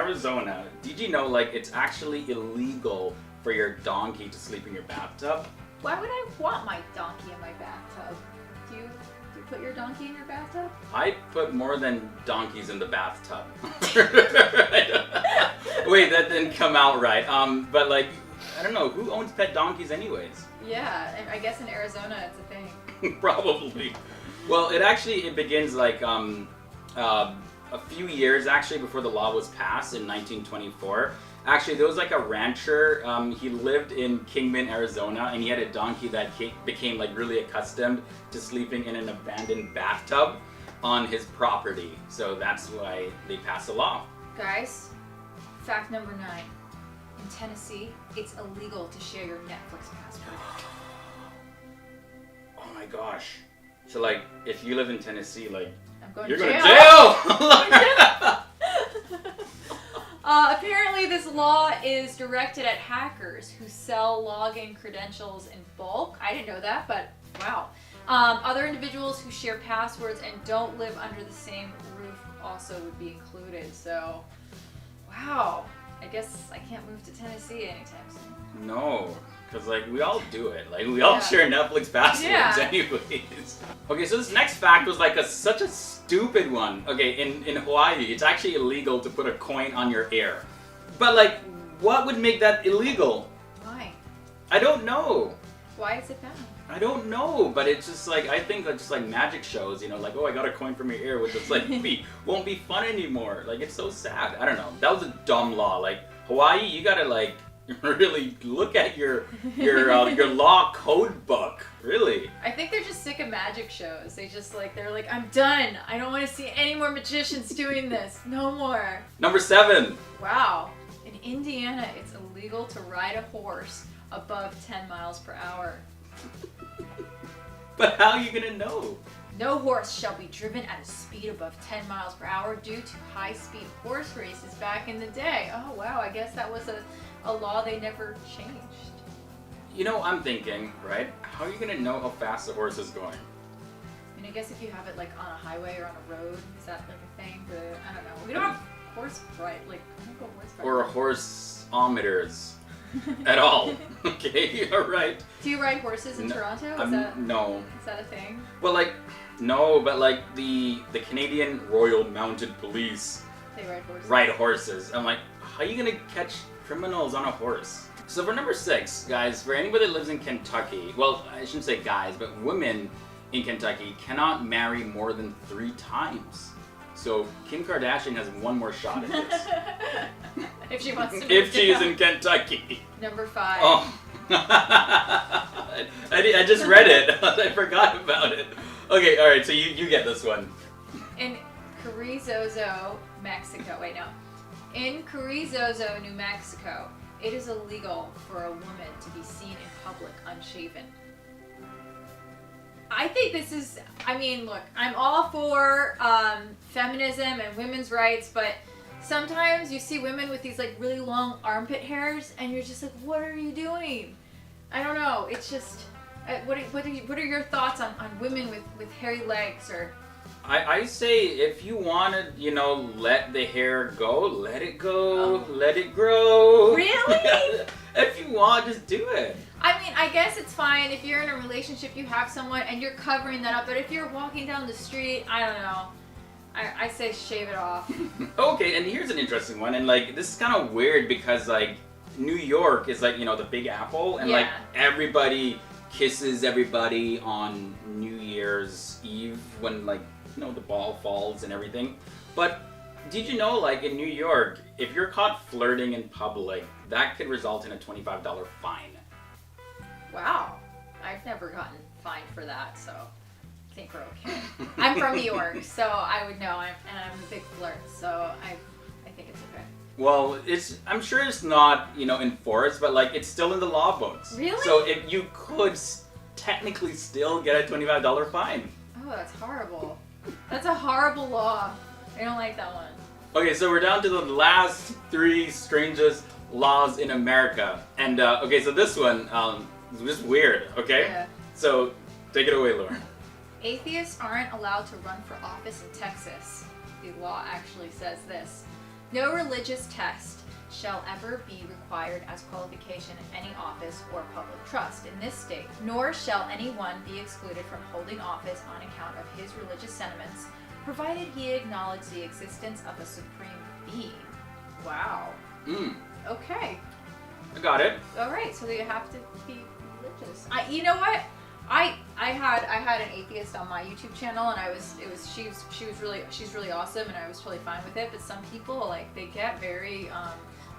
Arizona, did you know like it's actually illegal for your donkey to sleep in your bathtub? Why would I want my donkey in my bathtub? Do you put your donkey in your bathtub? I put more than donkeys in the bathtub. Wait, that didn't come out right. But like, I don't know, who owns pet donkeys anyways? Yeah, and I guess in Arizona it's a thing. Probably. Well, it begins like a few years actually before the law was passed in 1924. Actually, there was like a rancher. He lived in Kingman, Arizona, and he had a donkey that became like really accustomed to sleeping in an abandoned bathtub on his property. So that's why they passed a law. Guys, fact number 9. In Tennessee, it's illegal to share your Netflix password. Oh my gosh. So like, if you live in Tennessee, like, You're going to to jail! Apparently this law is directed at hackers who sell login credentials in bulk. I didn't know that, but wow. Other individuals who share passwords and don't live under the same roof also would be included. So, wow. I guess I can't move to Tennessee anytime soon. No, because like we all do it. Like we all share Netflix passwords anyways. Okay, so this next fact was like such a stupid one. Okay, in Hawaii, it's actually illegal to put a coin on your ear. But like, what would make that illegal? Why? I don't know. Why is it bad? I don't know, but it's just like, I think that's just like magic shows, you know, like, oh, I got a coin from your ear, which is like, won't be fun anymore. Like, it's so sad. I don't know. That was a dumb law. Like, Hawaii, you gotta like, really look at your law code book. Really. I think they're just sick of magic shows. They're like, I'm done. I don't want to see any more magicians doing this. No more. Number 7. Wow. In Indiana, it's illegal to ride a horse above 10 miles per hour. But how are you gonna know? No horse shall be driven at a speed above 10 miles per hour due to high-speed horse races back in the day. Oh, wow. I guess that was a law they never changed. You know, I'm thinking, right? How are you gonna know how fast the horse is going? I mean, I guess if you have it like on a highway or on a road, is that like a thing? I don't know. We don't have horse ride, like, I don't go horse ride. Or horse-ometers at all. Okay, alright. Do you ride horses in Toronto? No. Is that a thing? Well, like, no, but like the Canadian Royal Mounted Police They ride horses. ride horses. I'm like, how are you gonna catch criminals on a horse? So for number 6, guys, for anybody that lives in Kentucky, well, I shouldn't say guys, but women in Kentucky cannot marry more than 3 times. So Kim Kardashian has one more shot at this. If she wants to. If she is in Kentucky. Number 5. Oh. I just read it. I forgot about it. Okay, alright, so you get this one. In Carrizozo, Mexico. Wait, no. In Carrizozo, New Mexico, it is illegal for a woman to be seen in public unshaven. I think this is, I mean, look, I'm all for feminism and women's rights, but sometimes you see women with these like really long armpit hairs and you're just like, what are you doing? I don't know. It's just, what are your thoughts on women with hairy legs or... I say if you want to, you know, let the hair go, let it go, let it grow. Really? If you want, just do it. I mean, I guess it's fine if you're in a relationship, you have someone, and you're covering that up. But if you're walking down the street, I don't know. I say shave it off. Okay, and here's an interesting one. And, like, this is kind of weird because, like, New York is, like, you know, the Big Apple. And, like, everybody kisses everybody on New Year's Eve when, like, you know, the ball falls and everything. But did you know, like, in New York, if you're caught flirting in public, that could result in a $25 fine. Wow. I've never gotten fined for that, so I think we're okay. I'm from New York, so I would know, and I'm a big flirt, so I think it's okay. Well, I'm sure it's not, you know, enforced, but, like, it's still in the law books. Really? So if you could technically still get a $25 fine. Oh, that's horrible. That's a horrible law. I don't like that one. Okay, so we're down to the last 3 strangest laws in America. And, okay, so this one is just weird, okay? Yeah. So, take it away, Lauren. Atheists aren't allowed to run for office in Texas. The law actually says this. No religious test shall ever be required as qualification in any office or public trust in this state, nor shall anyone be excluded from holding office on account of his religious sentiments, provided he acknowledge the existence of a supreme being. Wow. Okay. I got it. All right, so you have to be religious. You know what? I had an atheist on my YouTube channel, and she's really awesome, and I was totally fine with it. But some people, like, they get very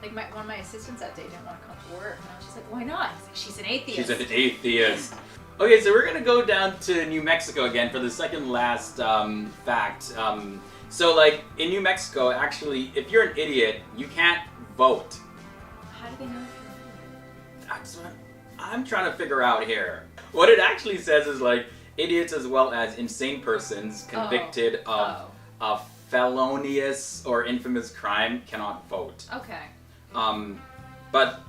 like one of my assistants that day didn't want to come to work, and I was just like, why not? He's like, she's an atheist. She's an atheist. Okay, so we're gonna go down to New Mexico again for the second last fact. So, like, in New Mexico, actually, if you're an idiot, you can't vote. How do they know if you're an idiot? That's what I'm trying to figure out here. What it actually says is, like, idiots as well as insane persons convicted of a felonious or infamous crime cannot vote. Okay. But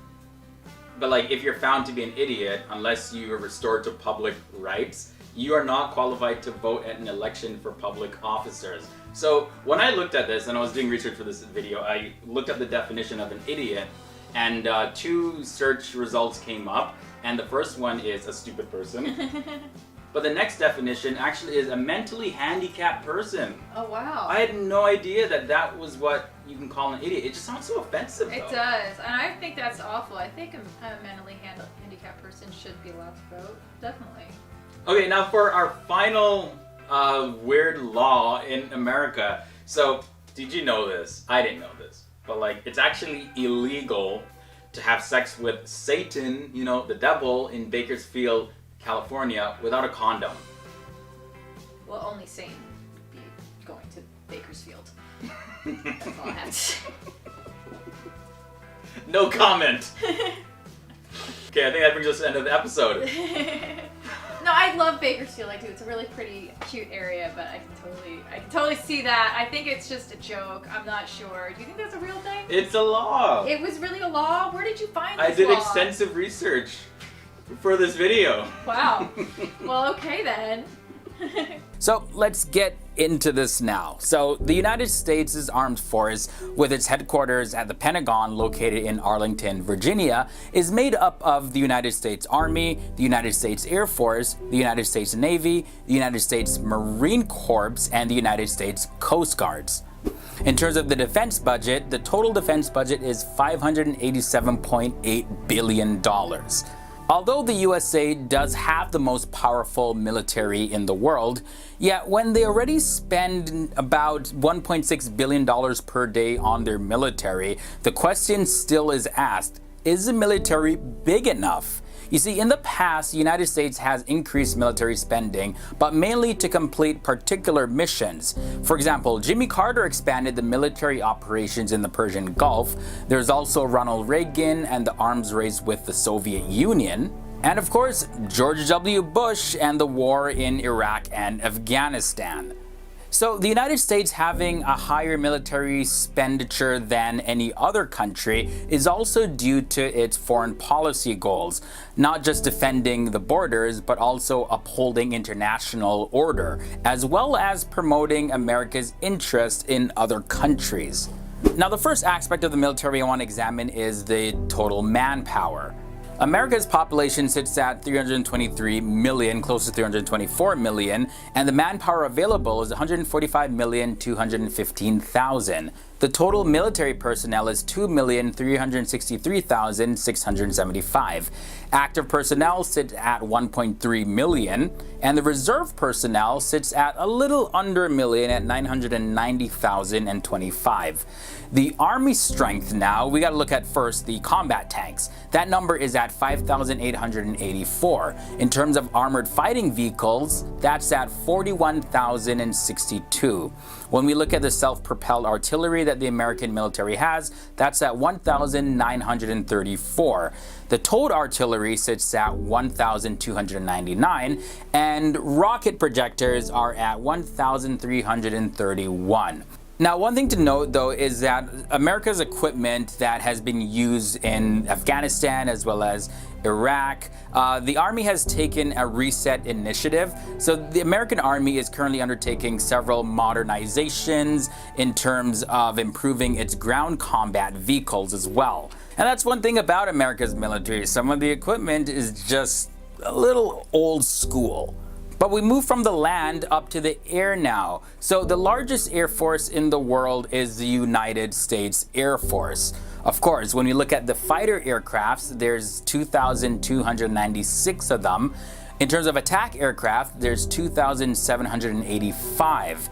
like, if you're found to be an idiot, unless you are restored to public rights, you are not qualified to vote at an election for public officers. So when I looked at this, and I was doing research for this video, I looked up the definition of an idiot, and 2 search results came up, and the first one is a stupid person. But the next definition actually is a mentally handicapped person. Oh, wow. I had no idea that was what you can call an idiot. It just sounds so offensive, though. It does, and I think that's awful. I think a mentally handicapped person should be allowed to vote. Definitely. Okay, now for our final weird law in America. So, did you know this? I didn't know this. But, like, it's actually illegal to have sex with Satan, you know, the devil, in Bakersfield, California, without a condom. Well, only Satan would be going to Bakersfield. That's all I have to say. No comment! Okay, I think that brings us to the end of the episode. No, I love Bakersfield. I do. It's a really pretty, cute area, but I can totally see that. I think it's just a joke. I'm not sure. Do you think that's a real thing? It's a law. It was really a law? Where did you find this I did law? extensive research for this video. Wow. Well, okay then. So let's get into this now. So the United States' Armed Force, with its headquarters at the Pentagon located in Arlington, Virginia, is made up of the United States Army, the United States Air Force, the United States Navy, the United States Marine Corps, and the United States Coast Guards. In terms of the defense budget, the total defense budget is $587.8 billion. Although the USA does have the most powerful military in the world, yet when they already spend about $1.6 billion per day on their military, the question still is asked, is the military big enough? You see, in the past, the United States has increased military spending, but mainly to complete particular missions. For example, Jimmy Carter expanded the military operations in the Persian Gulf. There's also Ronald Reagan and the arms race with the Soviet Union. And of course, George W. Bush and the war in Iraq and Afghanistan. So the United States having a higher military expenditure than any other country is also due to its foreign policy goals, not just defending the borders, but also upholding international order, as well as promoting America's interest in other countries. Now, the first aspect of the military I want to examine is the total manpower. America's population sits at 323 million, close to 324 million, and the manpower available is 145,215,000. The total military personnel is 2,363,675. Active personnel sits at 1.3 million, and the reserve personnel sits at a little under a million at 990,025. The Army strength now, we got to look at first the combat tanks. That number is at 5,884. In terms of armored fighting vehicles, that's at 41,062. When we look at the self-propelled artillery that the American military has, that's at 1,934. The towed artillery sits at 1,299, and rocket projectors are at 1,331. Now, one thing to note, though, is that America's equipment that has been used in Afghanistan as well as Iraq, the Army has taken a reset initiative. So the American Army is currently undertaking several modernizations in terms of improving its ground combat vehicles as well. And that's one thing about America's military. Some of the equipment is just a little old school. But we move from the land up to the air now. So the largest air force in the world is the United States Air Force. Of course, when we look at the fighter aircrafts, there's 2,296 of them. In terms of attack aircraft, there's 2,785.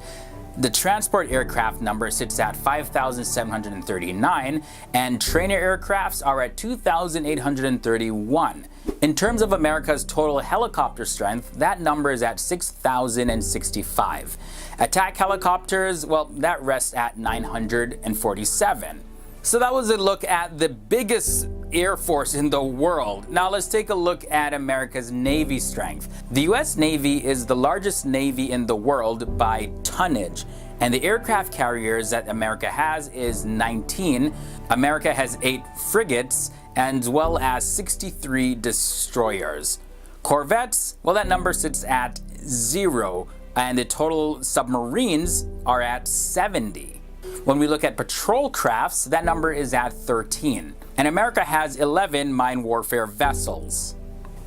The transport aircraft number sits at 5,739, and trainer aircrafts are at 2,831. In terms of America's total helicopter strength, that number is at 6,065. Attack helicopters, well, that rests at 947. So that was a look at the biggest air force in the world. Now let's take a look at America's Navy strength. The US Navy is the largest navy in the world by tonnage, and the aircraft carriers that America has is 19. America has 8 frigates as well as 63 destroyers. Corvettes, well, that number sits at 0, and the total submarines are at 70. When we look at patrol crafts, that number is at 13. And America has 11 mine warfare vessels.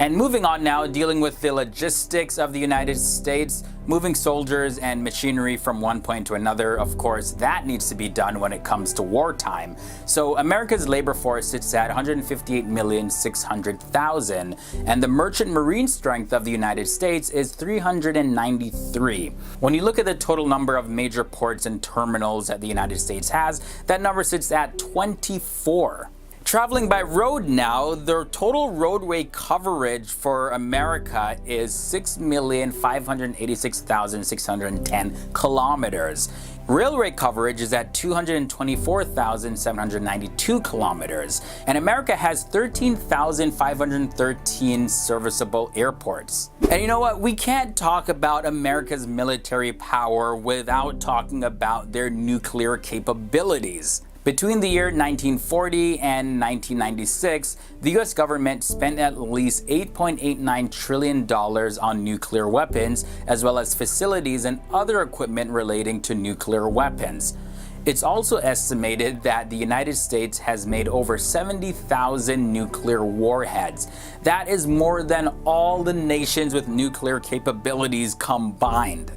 And moving on now, dealing with the logistics of the United States, moving soldiers and machinery from one point to another, of course, that needs to be done when it comes to wartime. So America's labor force sits at 158,600,000, and the merchant marine strength of the United States is 393. When you look at the total number of major ports and terminals that the United States has, that number sits at 24. Traveling by road now, the total roadway coverage for America is 6,586,610 kilometers. Railway coverage is at 224,792 kilometers. And America has 13,513 serviceable airports. And you know what? We can't talk about America's military power without talking about their nuclear capabilities. Between the year 1940 and 1996, the US government spent at least $8.89 trillion on nuclear weapons, as well as facilities and other equipment relating to nuclear weapons. It's also estimated that the United States has made over 70,000 nuclear warheads. That is more than all the nations with nuclear capabilities combined.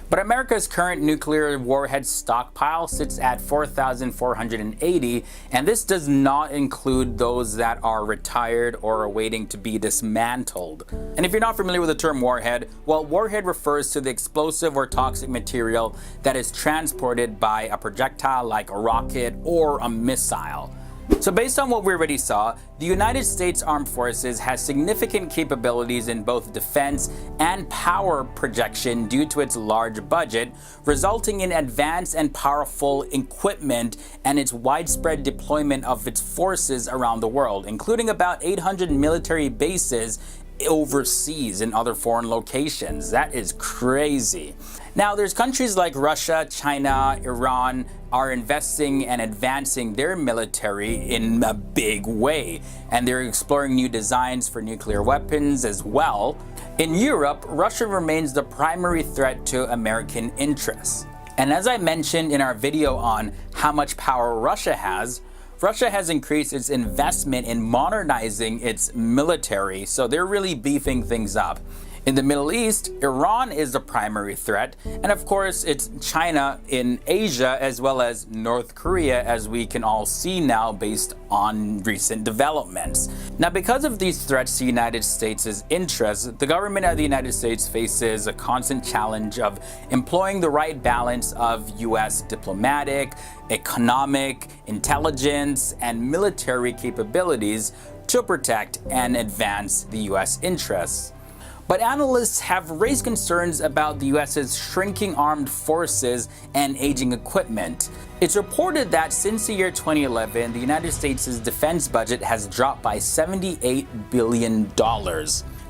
But America's current nuclear warhead stockpile sits at 4,480, and this does not include those that are retired or are waiting to be dismantled. And if you're not familiar with the term warhead, well, warhead refers to the explosive or toxic material that is transported by a projectile like a rocket or a missile. So based on what we already saw, the United States Armed Forces has significant capabilities in both defense and power projection due to its large budget, resulting in advanced and powerful equipment and its widespread deployment of its forces around the world, including about 800 military bases overseas in other foreign locations. That is crazy. Now, there's countries like Russia, China, Iran are investing and advancing their military in a big way, and they're exploring new designs for nuclear weapons as well. In Europe, Russia remains the primary threat to American interests. And as I mentioned in our video on how much power Russia has increased its investment in modernizing its military, so they're really beefing things up. In the Middle East, Iran is the primary threat, and of course it's China in Asia as well as North Korea, as we can all see now based on recent developments. Now, because of these threats to the United States' interests, the government of the United States faces a constant challenge of employing the right balance of US diplomatic, economic, intelligence, and military capabilities to protect and advance the US interests. But analysts have raised concerns about the US's shrinking armed forces and aging equipment. It's reported that since the year 2011, the United States' defense budget has dropped by $78 billion.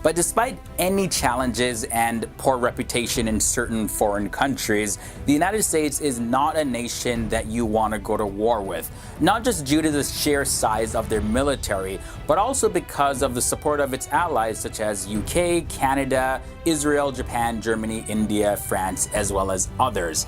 But despite any challenges and poor reputation in certain foreign countries, the United States is not a nation that you want to go to war with. Not just due to the sheer size of their military, but also because of the support of its allies such as UK, Canada, Israel, Japan, Germany, India, France, as well as others.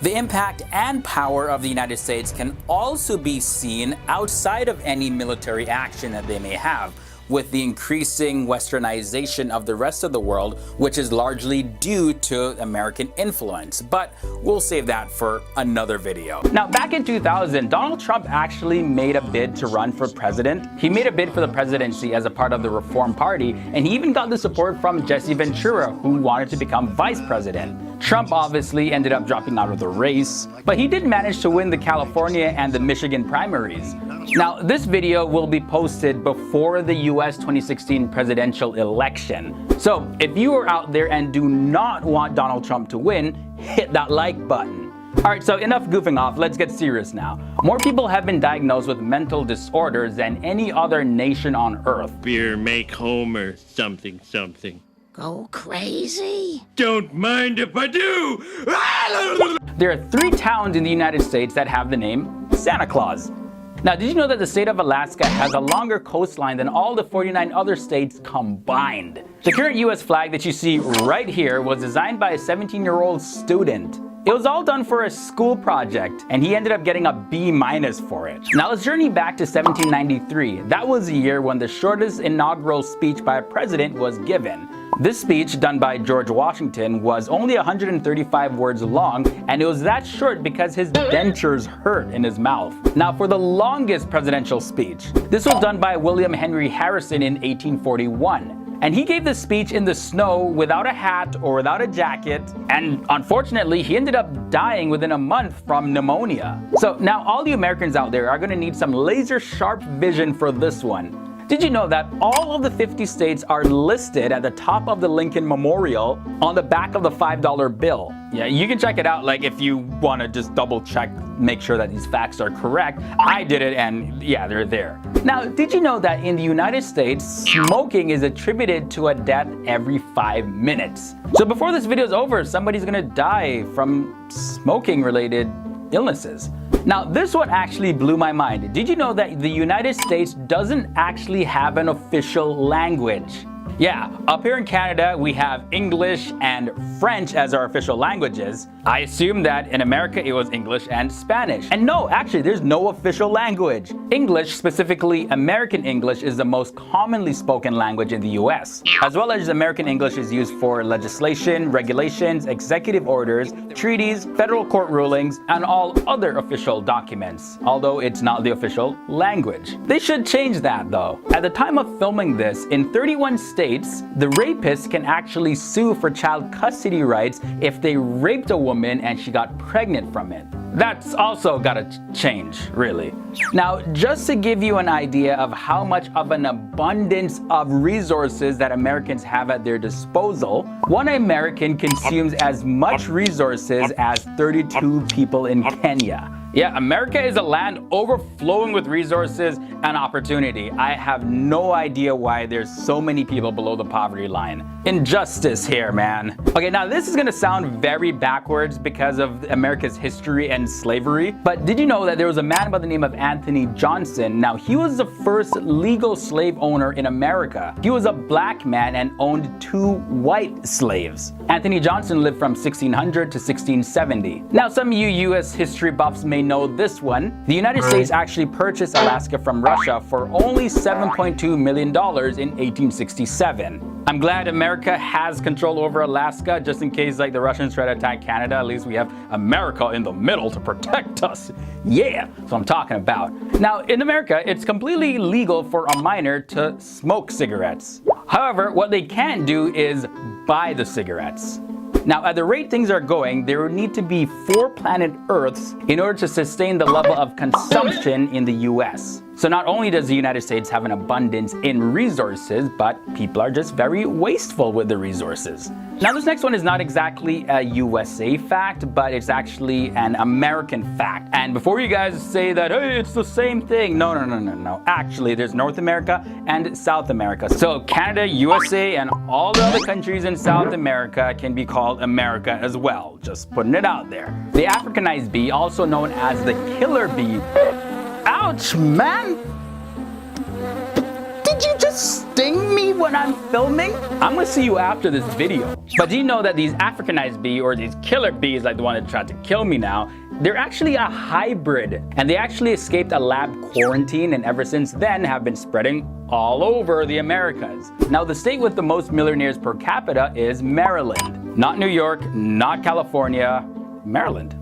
The impact and power of the United States can also be seen outside of any military action that they may have, with the increasing westernization of the rest of the world, which is largely due to American influence. But we'll save that for another video. Now, back in 2000, Donald Trump actually made a bid to run for president. He made a bid for the presidency as a part of the Reform Party, and he even got the support from Jesse Ventura, who wanted to become vice president. Trump obviously ended up dropping out of the race, but he did manage to win the California and the Michigan primaries. Now, this video will be posted before the US 2016 presidential election. So if you are out there and do not want Donald Trump to win, hit that like button. Alright, so enough goofing off, let's get serious now. More people have been diagnosed with mental disorders than any other nation on earth. Beer make Homer something something. Go crazy? Don't mind if I do! There are 3 towns in the United States that have the name Santa Claus. Now, did you know that the state of Alaska has a longer coastline than all the 49 other states combined? The current US flag that you see right here was designed by a 17-year-old student. It was all done for a school project, and he ended up getting a B- for it. Now let's journey back to 1793. That was the year when the shortest inaugural speech by a president was given. This speech, done by George Washington, was only 135 words long, and it was that short because his dentures hurt in his mouth. Now for the longest presidential speech, this was done by William Henry Harrison in 1841. And he gave this speech in the snow without a hat or without a jacket, and unfortunately he ended up dying within a month from pneumonia. So now all the Americans out there are going to need some laser sharp vision for this one. Did you know that all of the 50 states are listed at the top of the Lincoln Memorial on the back of the $5 bill? Yeah, you can check it out, like if you want to just double check, make sure that these facts are correct. I did it and yeah, they're there. Now, did you know that in the United States, smoking is attributed to a death every 5 minutes? So before this video is over, somebody's gonna die from smoking related illnesses. Now, this one actually blew my mind. Did you know that the United States doesn't actually have an official language? Yeah, up here in Canada, we have English and French as our official languages. I assume that in America it was English and Spanish. And no, actually, there's no official language. English, specifically American English, is the most commonly spoken language in the US. As well as American English is used for legislation, regulations, executive orders, treaties, federal court rulings, and all other official documents, although it's not the official language. They should change that though. At the time of filming this, in 31 states, the rapist can actually sue for child custody rights if they raped a woman and she got pregnant from it. That's also gotta change, really. Now, just to give you an idea of how much of an abundance of resources that Americans have at their disposal, one American consumes as much resources as 32 people in Kenya. Yeah, America is a land overflowing with resources and opportunity. I have no idea why there's so many people below the poverty line. Injustice here, man. Okay, now this is gonna sound very backwards because of America's history and slavery, but did you know that there was a man by the name of Anthony Johnson? Now, he was the first legal slave owner in America. He was a black man and owned 2 white slaves. Anthony Johnson lived from 1600 to 1670. Now, some of you US history buffs may know this one. The United States actually purchased Alaska from Russia for only $7.2 million in 1867. I'm glad America has control over Alaska, just in case like the Russians try to attack Canada. At least we have America in the middle to protect us. Yeah, that's what I'm talking about. Now, in America, it's completely legal for a minor to smoke cigarettes. However, what they can't do is buy the cigarettes. Now, at the rate things are going, there would need to be 4 planet Earths in order to sustain the level of consumption in the US. So not only does the United States have an abundance in resources, but people are just very wasteful with the resources. Now this next one is not exactly a USA fact, but it's actually an American fact. And before you guys say that, hey, it's the same thing, no. Actually, there's North America and South America. So Canada, USA, and all the other countries in South America can be called America as well. Just putting it out there. The Africanized bee, also known as the killer bee. Ouch, man! Did you just sting me when I'm filming? I'm gonna see you after this video. But do you know that these Africanized bee, or these killer bees, like the one that tried to kill me now, they're actually a hybrid, and they actually escaped a lab quarantine, and ever since then have been spreading all over the Americas. Now the state with the most millionaires per capita is Maryland. Not New York, not California, Maryland.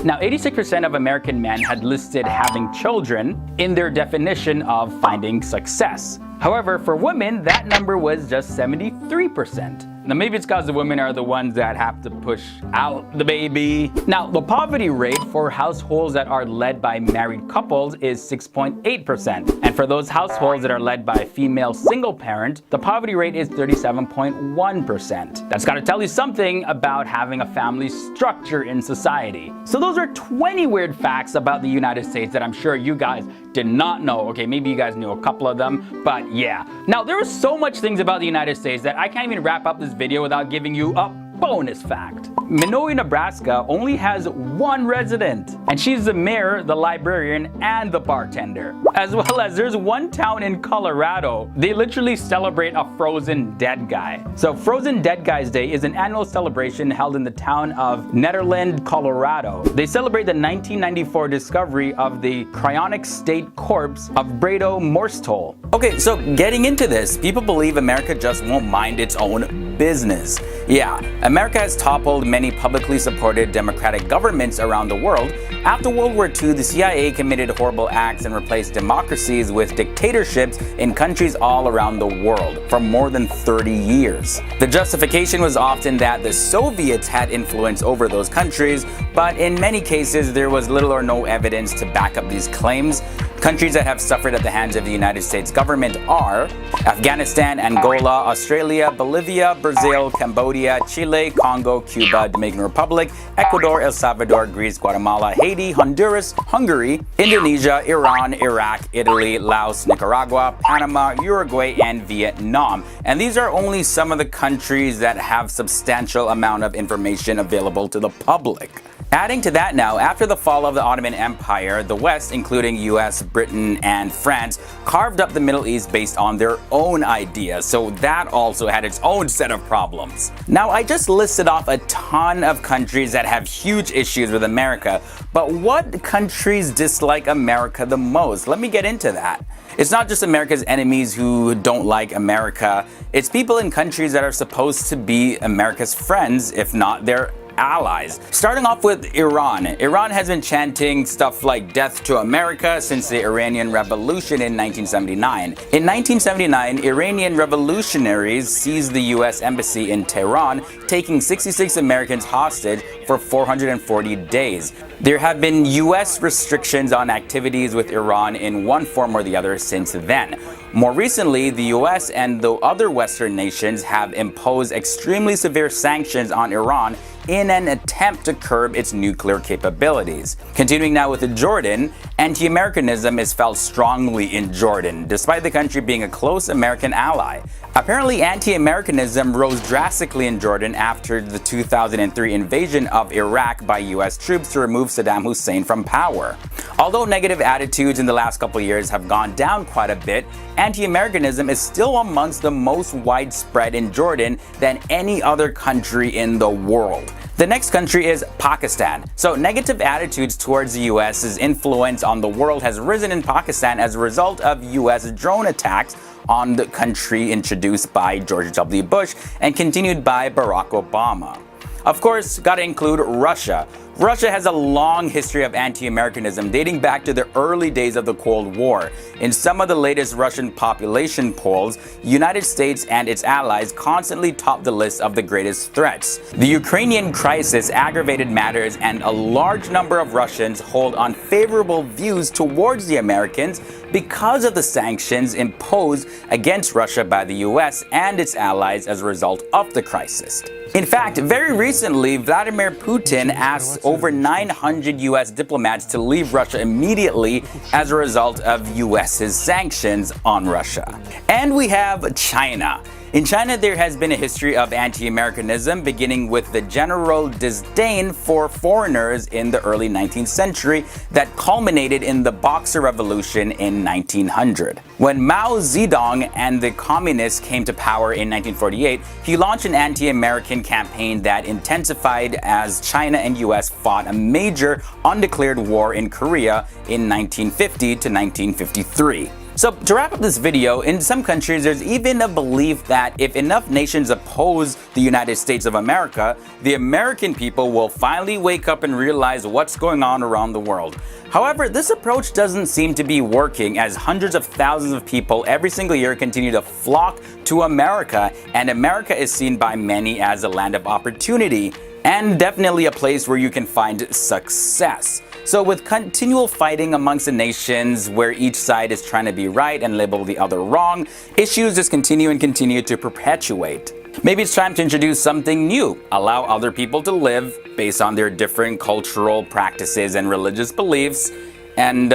Now, 86% of American men had listed having children in their definition of finding success. However, for women, that number was just 73%. Now maybe it's because the women are the ones that have to push out the baby. Now, the poverty rate for households that are led by married couples is 6.8%. And for those households that are led by a female single parent, the poverty rate is 37.1%. That's got to tell you something about having a family structure in society. So those are 20 weird facts about the United States that I'm sure you guys did not know. Okay, maybe you guys knew a couple of them, but yeah. Now, there are so much things about the United States that I can't even wrap up this video without giving you a bonus fact. Minoy, Nebraska only has one resident, and she's the mayor, the librarian, and the bartender. As well as there's one town in Colorado, they literally celebrate a frozen dead guy. So Frozen Dead Guys Day is an annual celebration held in the town of Nederland, Colorado. They celebrate the 1994 discovery of the cryonic state corpse of Brado Morstol. Okay, so getting into this, people believe America just won't mind its own business. Yeah, America has toppled many publicly supported democratic governments around the world. After World War II, the CIA committed horrible acts and replaced democracies with dictatorships in countries all around the world for more than 30 years. The justification was often that the Soviets had influence over those countries, but in many cases there was little or no evidence to back up these claims. Countries that have suffered at the hands of the United States government are Afghanistan, Angola, Australia, Bolivia, Brazil, Cambodia, Chile, Congo, Cuba, Dominican Republic, Ecuador, El Salvador, Greece, Guatemala, Haiti, Honduras, Hungary, Indonesia, Iran, Iraq, Italy, Laos, Nicaragua, Panama, Uruguay, and Vietnam. And these are only some of the countries that have substantial amount of information available to the public. Adding to that now, after the fall of the Ottoman Empire, the West, including US, Britain, and France, carved up the Middle East based on their own ideas, so that also had its own set of problems. Now, I just listed off a ton of countries that have huge issues with America, but what countries dislike America the most? Let me get into that. It's not just America's enemies who don't like America, it's people in countries that are supposed to be America's friends, if not their allies. Starting off with Iran. Iran has been chanting stuff like death to America since the Iranian Revolution in 1979. In 1979, Iranian revolutionaries seized the US embassy in Tehran, taking 66 Americans hostage for 440 days. There have been US restrictions on activities with Iran in one form or the other since then. More recently, the US and the other Western nations have imposed extremely severe sanctions on Iran in an attempt to curb its nuclear capabilities. Continuing now with Jordan, anti-Americanism is felt strongly in Jordan, despite the country being a close American ally. Apparently, anti-Americanism rose drastically in Jordan after the 2003 invasion of Iraq by US troops to remove Saddam Hussein from power. Although negative attitudes in the last couple years have gone down quite a bit, anti-Americanism is still amongst the most widespread in Jordan than any other country in the world. The next country is Pakistan. So negative attitudes towards the US's influence on the world has risen in Pakistan as a result of US drone attacks on the country introduced by George W. Bush and continued by Barack Obama. Of course, gotta include Russia. Russia has a long history of anti-Americanism dating back to the early days of the Cold War. In some of the latest Russian population polls, the United States and its allies constantly top the list of the greatest threats. The Ukrainian crisis aggravated matters, and a large number of Russians hold unfavorable views towards the Americans because of the sanctions imposed against Russia by the US and its allies as a result of the crisis. In fact, very recently, Vladimir Putin asked over 900 US diplomats to leave Russia immediately as a result of US's sanctions on Russia. And we have China. In China, there has been a history of anti-Americanism, beginning with the general disdain for foreigners in the early 19th century that culminated in the Boxer Revolution in 1900. When Mao Zedong and the communists came to power in 1948, he launched an anti-American campaign that intensified as China and US fought a major undeclared war in Korea in 1950 to 1953. So to wrap up this video, in some countries there's even a belief that if enough nations oppose the United States of America, the American people will finally wake up and realize what's going on around the world. However, this approach doesn't seem to be working, as hundreds of thousands of people every single year continue to flock to America, and America is seen by many as a land of opportunity and definitely a place where you can find success. So with continual fighting amongst the nations where each side is trying to be right and label the other wrong, issues just continue to perpetuate. Maybe it's time to introduce something new, allow other people to live based on their different cultural practices and religious beliefs, and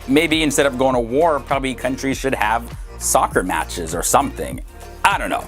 maybe instead of going to war, probably countries should have soccer matches or something. I don't know.